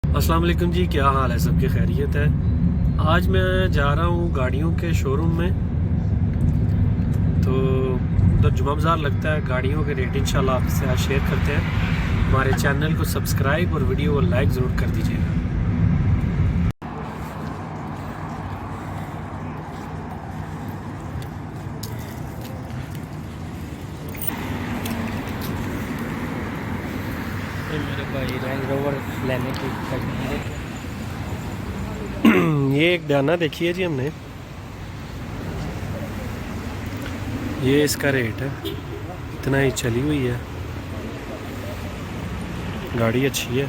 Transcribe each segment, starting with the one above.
अस्सलाम वालेकुम जी, क्या हाल है? सबकी खैरियत है। आज मैं जा रहा हूँ गाड़ियों के शोरूम में, तो उधर जुमा बाज़ार लगता है। गाड़ियों के रेट इंशाल्लाह आपसे आज शेयर करते हैं। हमारे चैनल को सब्सक्राइब और वीडियो को लाइक ज़रूर कर दीजिएगा। मेरे भाई रेंज रोवर लेने की ये एक डाना देखी है जी हमने, ये इसका रेट है, इतना ही चली हुई है, गाड़ी अच्छी है।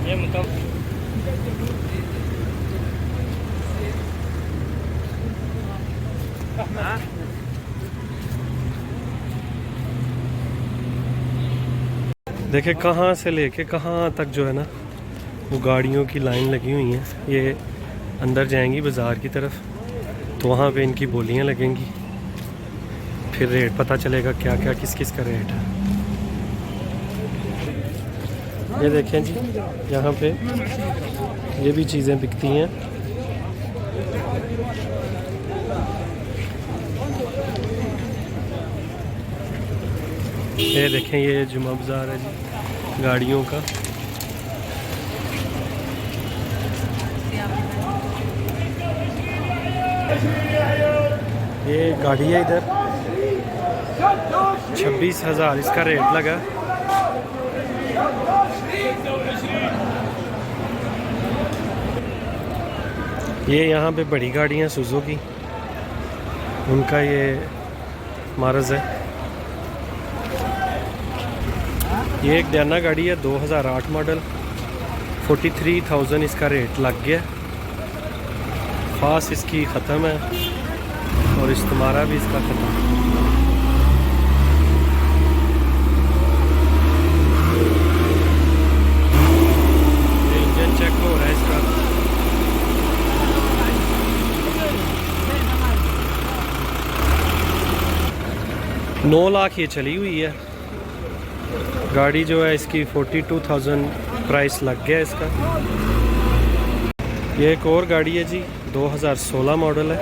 ये मतलब देखे कहाँ से लेके कहाँ तक जो है ना वो गाड़ियों की लाइन लगी हुई है। ये अंदर जाएंगी बाज़ार की तरफ, तो वहाँ पे इनकी बोलियाँ लगेंगी, फिर रेट पता चलेगा क्या क्या किस किस का रेट है। ये देखें जी, यहाँ पे ये भी चीज़ें बिकती हैं। ये देखें, ये जुमा बाज़ार है जी गाड़ियों का। ये गाड़ी है इधर, 26,000 इसका रेट लगा। ये यहाँ पे बड़ी गाड़ियाँ सुजुकी, उनका ये मारज है। ये एक डाना गाड़ी है 2008 मॉडल, 43,000 इसका रेट लग गया। ख़ास इसकी ख़त्म है और इस्तेमाल भी इसका ख़त्म। इंजन चेक हो रहा है इसका। नौ लाख ये चली हुई है गाड़ी जो है इसकी। 42,000 प्राइस लग गया इसका। ये एक और गाड़ी है जी, 2016 मॉडल है,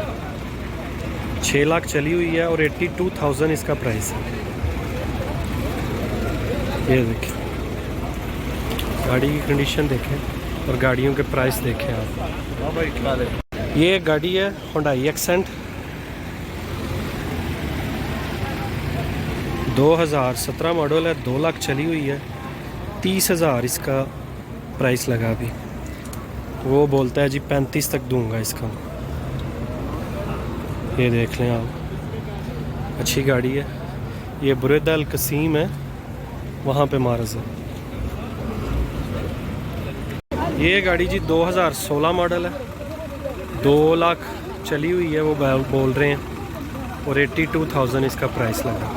6 लाख चली हुई है और 82,000 इसका प्राइस है। ये देखें, गाड़ी की कंडीशन देखें और गाड़ियों के प्राइस देखें आप। ये एक गाड़ी है Hyundai Accent, 2017 मॉडल है, 2 लाख चली हुई है, 30,000 इसका प्राइस लगा अभी। वो बोलता है जी 35 तक दूंगा इसका। ये देख लें आप, अच्छी गाड़ी है। ये बुरेदा अल कसीम है, वहाँ पे मारज है। ये गाड़ी जी 2016 मॉडल है, 2 लाख चली हुई है, वो बोल रहे हैं, और 82,000 इसका प्राइस लगा।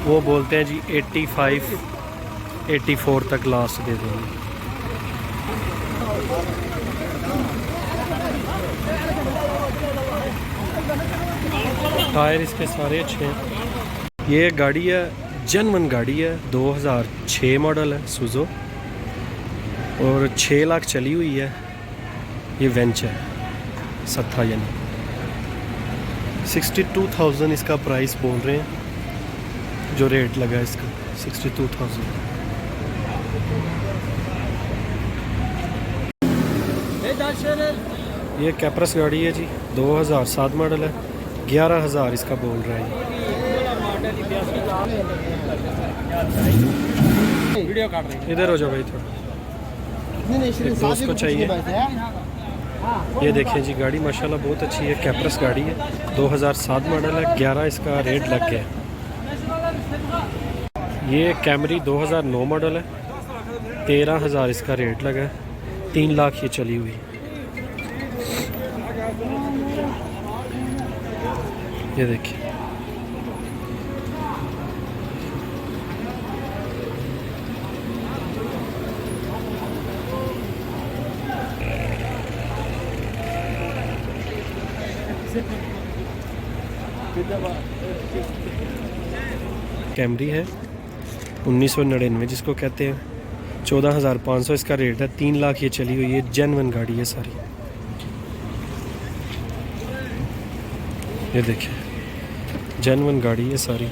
वो बोलते हैं जी 85, 84 तक लास्ट दे देंगे। टायर इसके सारे अच्छे हैं। ये गाड़ी है, जनवन गाड़ी है, 2006 मॉडल है, सुजो, और 6 लाख चली हुई है। ये वेंच है सत्ता, यानी 62,000 इसका प्राइस बोल रहे हैं, जो रेट लगा है इसका 62,000। ये कैपरस गाड़ी है जी, 2007 मॉडल है, 11,000 इसका बोल रहा है। इधर हो जाओ भाई थोड़ा, एक दोस्त को चाहिए। ये देखें जी, गाड़ी माशाल्लाह बहुत अच्छी है, कैपरस गाड़ी है, 2007 मॉडल है, 11 इसका रेट लग गया। ये कैमरी 2009 मॉडल है, 13,000 इसका रेट लगा है, 3 लाख ये चली हुई। ये देखिए, कैमरी है 1999 जिसको कहते हैं, 14,500 इसका रेट है। 3 लाख ये चली हुई है, जेन्युइन गाड़ी है सारी। ये देखिए जेन्युइन गाड़ी है सारी।